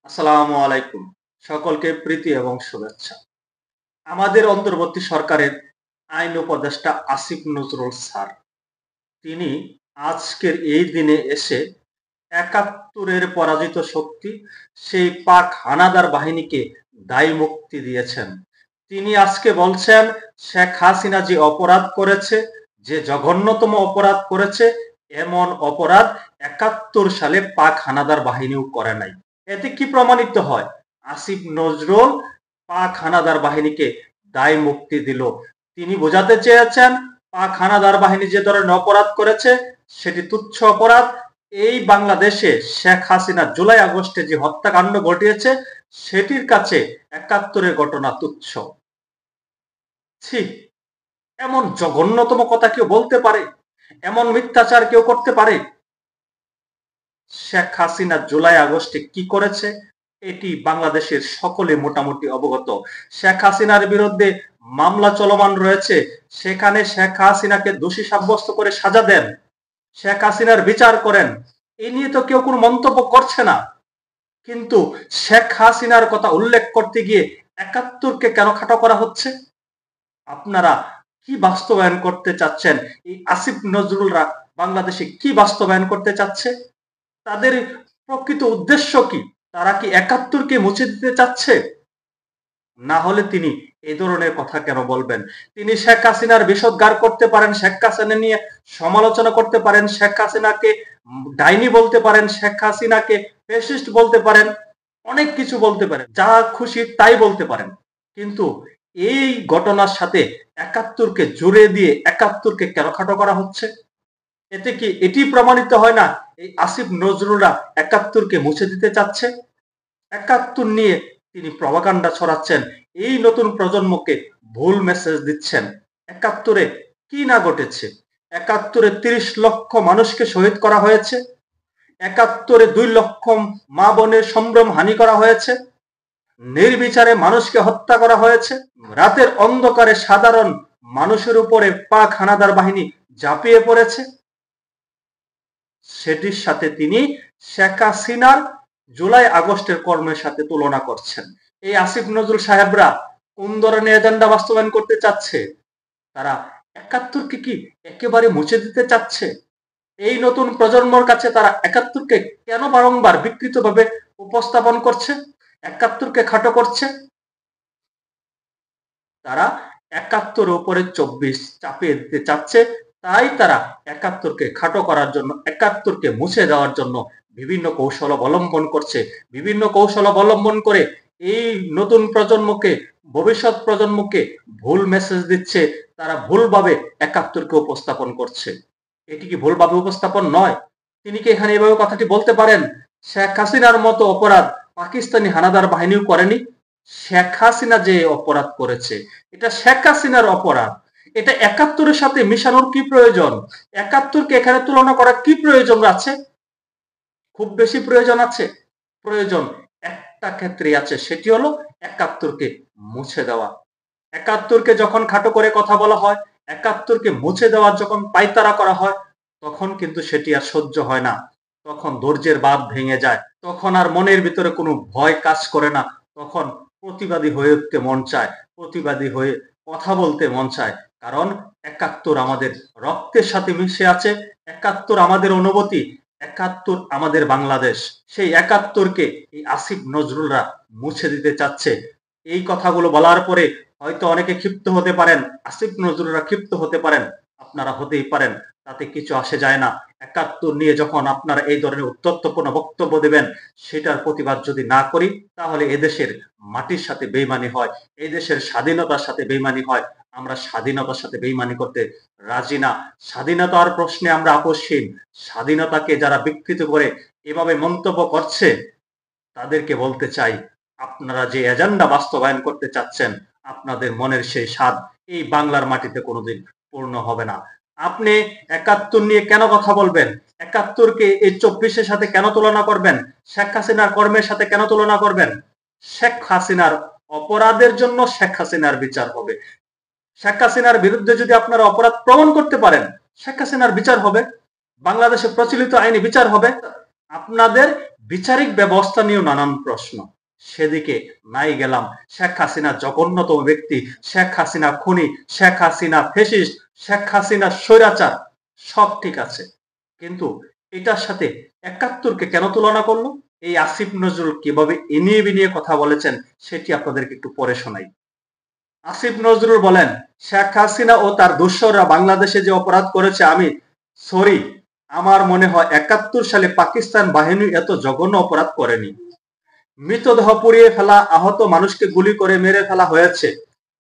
আসসালামু আলাইকুম। সকলকে প্রীতি এবং শুভেচ্ছা। আমাদের অন্তর্বর্তী সরকারের আইন উপদেষ্টা আসিফ নজরুল স্যার, তিনি আজকের এই দিনে এসে ৭১-এর পরাজিত শক্তি সেই পাক হানাদার বাহিনীকে দায়ী মুক্তি দিয়েছেন। তিনি আজকে বলছেন শেখ হাসিনা যে অপরাধ করেছে, যে জঘন্যতম অপরাধ করেছে, এমন অপরাধ ৭১ সালে পাক হানাদার বাহিনীও করে নাই। এতে কি প্রমাণিত হয়? আসিফ নজরুল পাক হানাদার বাহিনীকে দায় মুক্তি দিল। তিনি বোঝাতে চেয়েছেন পাক হানাদার বাহিনী যে ধরনের অপরাধ করেছে সেটি তুচ্ছ অপরাধ। এই বাংলাদেশে শেখ হাসিনা জুলাই আগস্টে যে হত্যাকাণ্ড ঘটিয়েছে সেটির কাছে ৭১-এর ঘটনা তুচ্ছ। ছি, এমন জঘন্যতম কথা কেউ বলতে পারে? এমন মিথ্যাচার কেউ করতে পারে? শেখ হাসিনা জুলাই আগস্টে কি করেছে এটি বাংলাদেশের সকলে মোটামুটি অবগত। শেখ হাসিনার বিরুদ্ধে মামলা চলমান রয়েছে, সেখানে শেখ হাসিনাকে দোষী সাব্যস্ত করে সাজা দেন, শেখ হাসিনার বিচার করেন। এ নিয়ে তো কেউ কোনো মন্তব্য করছে না। কিন্তু শেখ হাসিনার কথা উল্লেখ করতে গিয়ে ৭১-কে কেন খাটো করা হচ্ছে? আপনারা কি বাস্তবায়ন করতে চাচ্ছেন? এই আসিফ নজরুলরা বাংলাদেশে কি বাস্তবায়ন করতে চাচ্ছে? তাদের প্রকৃত উদ্দেশ্য কি? তারা কি ৭১-কে মুছে দিতে চাচ্ছে? না হলে তিনি এই ধরনের কথা কেন বলবেন? তিনি শেখ হাসিনার বিষোদ্গার করতে পারেন, শেখ হাসিনা নিয়ে সমালোচনা করতে পারেন, শেখ হাসিনাকে ডাইনি বলতে পারেন, শেখ হাসিনাকে ফ্যাসিস্ট বলতে পারেন, অনেক কিছু বলতে পারেন, যা খুশি তাই বলতে পারেন। কিন্তু এই ঘটনার সাথে ৭১-কে জুড়ে দিয়ে ৭১-কে কেন খাটো করা হচ্ছে? এতে কি এটি প্রমাণিত হয় না এই আসিফ নজরুলরা ৭১-কে মুছে দিতে চাচ্ছে? ৭১ নিয়ে তিনি প্রপাগান্ডা ছড়াচ্ছেন, এই নতুন প্রজন্মকে ভুল মেসেজ দিচ্ছেন। ৭১-এ কি না ঘটেছে? ৭১-এ ৩০ লক্ষ মানুষকে শহীদ করা হয়েছে, ৭১-এ ২ লক্ষ মা বোনের সম্ভ্রম হানি করা হয়েছে, নির্বিচারে মানুষকে হত্যা করা হয়েছে, রাতের অন্ধকারে সাধারণ মানুষের উপরে পাক হানাদার বাহিনী ঝাঁপিয়ে পড়েছে। সেটির সাথে তিনি শেখ হাসিনার জুলাই আগস্টের কর্মের সাথে তুলনা করছেন। এই আসিফ নজরুল সাহেবরা কোন ধরনের এজেন্ডা বাস্তবায়ন করতে চাচ্ছে? তারা ৭১-কে কি একেবারে মুছে দিতে চাচ্ছে? এই নতুন প্রজন্মর কাছে তারা ৭১-কে কেন বারংবার বিকৃতভাবে উপস্থাপন করছে, ৭১-কে খাটো করছে? তারা ৭১-এর উপরে ২৪ চাপিয়ে দিতে চাচ্ছে। তাই তারা ৭১-কে খাটো করার জন্য, ৭১-কে মুছে দেওয়ার জন্য বিভিন্ন কৌশল অবলম্বন করছে। বিভিন্ন কৌশল অবলম্বন করে এই নতুন প্রজন্মকে, ভবিষ্যৎ প্রজন্মকে ভুল মেসেজ দিচ্ছে। তারা ভুলভাবে ৭১-কে উপস্থাপন করছে। এটি কি ভুলভাবে উপস্থাপন নয়? তিনি কি এখানে এভাবে কথাটি বলতে পারেন শেখ হাসিনার মতো অপরাধ পাকিস্তানি হানাদার বাহিনীও করেনি? শেখ হাসিনা যে অপরাধ করেছে এটা শেখ হাসিনার অপরাধ। এটা ৭১-এর সাথে মিশানোর কি প্রয়োজন? ৭১-কে এখানে তুলনা করার কি প্রয়োজন আছে? খুব বেশি প্রয়োজন আছে? প্রয়োজন একটা ক্ষেত্রে আছে, সেটি হলো ৭১-কে মুছে দেওয়া। ৭১-কে যখন খাটো করে কথা বলা হয়, ৭১-কে মুছে দেওয়ার যখন পায়তারা করা হয়, তখন কিন্তু সেটি আর সহ্য হয় না। তখন ধৈর্যের বাঁধ ভেঙে যায়। তখন আর মনের ভিতরে কোনো ভয় কাজ করে না। তখন প্রতিবাদী হয়ে উঠতে মন চায়, প্রতিবাদী হয়ে কথা বলতে মন চায়। কারণ ৭১ আমাদের রক্তের সাথে মিশে আছে, ৭১ আমাদের অনুভূতি, ৭১ আমাদের বাংলাদেশ। সেই ৭১-কে এই আসিফ নজরুলরা মুছে দিতে চাচ্ছে। এই কথাগুলো বলার পরে হয়তো অনেকে ক্ষিপ্ত হতে পারেন, আসিফ নজরুলরা ক্ষিপ্ত হতে পারেন, আপনারা হতেই পারেন, তাতে কিছু আসে যায় না। ৭১ নিয়ে যখন আপনারা এই ধরনের উদ্ধত্যপূর্ণ বক্তব্য দেবেন, সেটার প্রতিবাদ যদি না করি তাহলে এদেশের মাটির সাথে বেইমানি হয়, এই দেশের স্বাধীনতার সাথে বেইমানি হয়। আমরা স্বাধীনতার সাথে বেইমানি করতে রাজি না। স্বাধীনতার প্রশ্নে আমরা আপোষহীন। স্বাধীনতাকে যারা বিকৃত করে এভাবে মন্তব্য করছে তাদেরকে বলতে চাই, আপনারা যে এজেন্ডা বাস্তবায়ন করতে চাচ্ছেন, আপনাদের মনের সেই স্বাদ এই বাংলার মাটিতে কোনোদিন পূর্ণ হবে না। আপনি ৭১ নিয়ে কেন কথা বলবেন? ৭১-কে এই ২৪-এর সাথে কেন তুলনা করবেন? শেখ হাসিনার কর্মের সাথে কেন তুলনা করবেন? শেখ হাসিনার অপরাধের জন্য শেখ হাসিনার বিচার হবে। শেখ হাসিনার বিরুদ্ধে যদি আপনারা অপরাধ প্রমাণ করতে পারেন, শেখ হাসিনার বিচার হবে, বাংলাদেশে প্রচলিত আইনে বিচার হবে। আপনাদের বিচারিক ব্যবস্থা নিয়েও নানান প্রশ্ন, সেদিকে নাই গেলাম। শেখ হাসিনা জঘন্যতম ব্যক্তি, শেখ হাসিনা খুনি, শেখ হাসিনা ফ্যাসিস্ট, শেখ হাসিনা স্বৈরাচার, সব ঠিক আছে, কিন্তু এটার সাথে ৭১কে কেন তুলনা করলো? এই আসিফ নজরুল কিভাবে ইনিয়ে বিনিয়ে কথা বলেছেন সেটি আপনাদেরকে একটু পরে শোনাই। আসিফ নজরুল বলেন, শেখ হাসিনা ও তার দোসররা বাংলাদেশে যে অপরাধ করেছে, আমি সরি, আমার মনে হয় ৭১ সালে পাকিস্তান বাহিনী এত জঘন্য অপরাধ করেনি। মৃতদেহ পুড়িয়ে ফেলা, আহত মানুষকে গুলি করে মেরে ফেলা হয়েছে।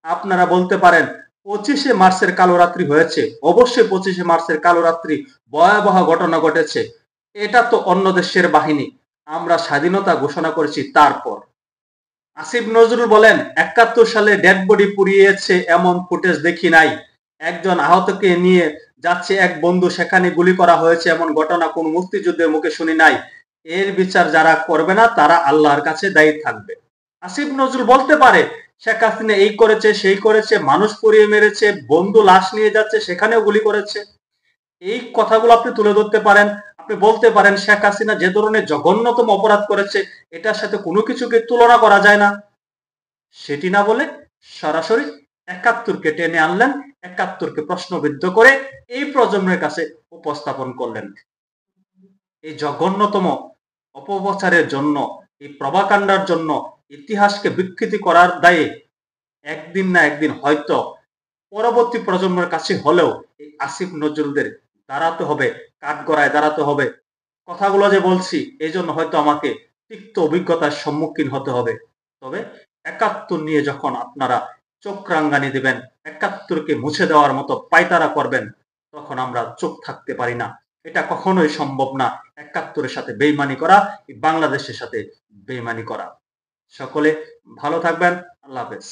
আপনারা বলতে পারেন 25শে মার্চের কালো রাত্রি হয়েছে, অবশ্যই 25শে মার্চের কালো রাত্রি ভয়াবহ ঘটনা ঘটেছে। এটা তো অন্য দেশের বাহিনী, আমরা স্বাধীনতা ঘোষণা করেছি তারপর। আসিফ নজরুল বলেন, ৭১ সালে ডেড বডি পুড়িয়েছে এমন ফুটেজ দেখি নাই। একজন আহতকে নিয়ে যাচ্ছে এক বন্ধু, সেখানে গুলি করা হয়েছে এমন ঘটনা কোন মুক্তিযুদ্ধের মুখে শুনি নাই। এর বিচার যারা করবে না তারা আল্লাহর কাছে দায়ী থাকবে। আসিফ নজরুল বলতে পারে শেখ হাসিনা এই করেছে সেই করেছে, মানুষ পুড়িয়ে মেরেছে, বন্ধু লাশ নিয়ে যাচ্ছে সেখানেও গুলি করেছে। এই কথাগুলো আপনি তুলে ধরতে পারেন। আপনি বলতে পারেন শেখ হাসিনা যে ধরনের জঘন্যতম অপরাধ করেছে এটার সাথে কোনো কিছুকে তুলনা করা যায় না। সেটি না বলে সরাসরি ৭১কে টেনে আনলেন, ৭১কে প্রশ্নবিদ্ধ করে এই প্রজন্মের কাছে উপস্থাপন করলেন। এই জঘন্যতম অপপ্রচারের জন্য, এই প্রভাকাণ্ডার জন্য, ইতিহাসকে বিকৃতি করার দায়ে একদিন না একদিন হয়তো পরবর্তী প্রজন্মের কাছে হলেও এই আসিফ নজরুলদের দাঁড়াতে হবে, কাঠগড়ায় দাঁড়াতে হবে। কথাগুলো যে বলছি এই জন্য হয়তো আমাকে তিক্ত অভিজ্ঞতার সম্মুখীন হতে হবে। তবে ৭১ নিয়ে যখন আপনারা চোখ রাঙ্গানি দেবেন, ৭১কে মুছে দেওয়ার মতো পায়তারা করবেন, তখন আমরা চুপ থাকতে পারি না। এটা কখনোই সম্ভব না ৭১-এর সাথে বেইমানি করা, বাংলাদেশের সাথে বেইমানি করা। সকলে ভালো থাকবেন। আল্লাহ হাফেজ।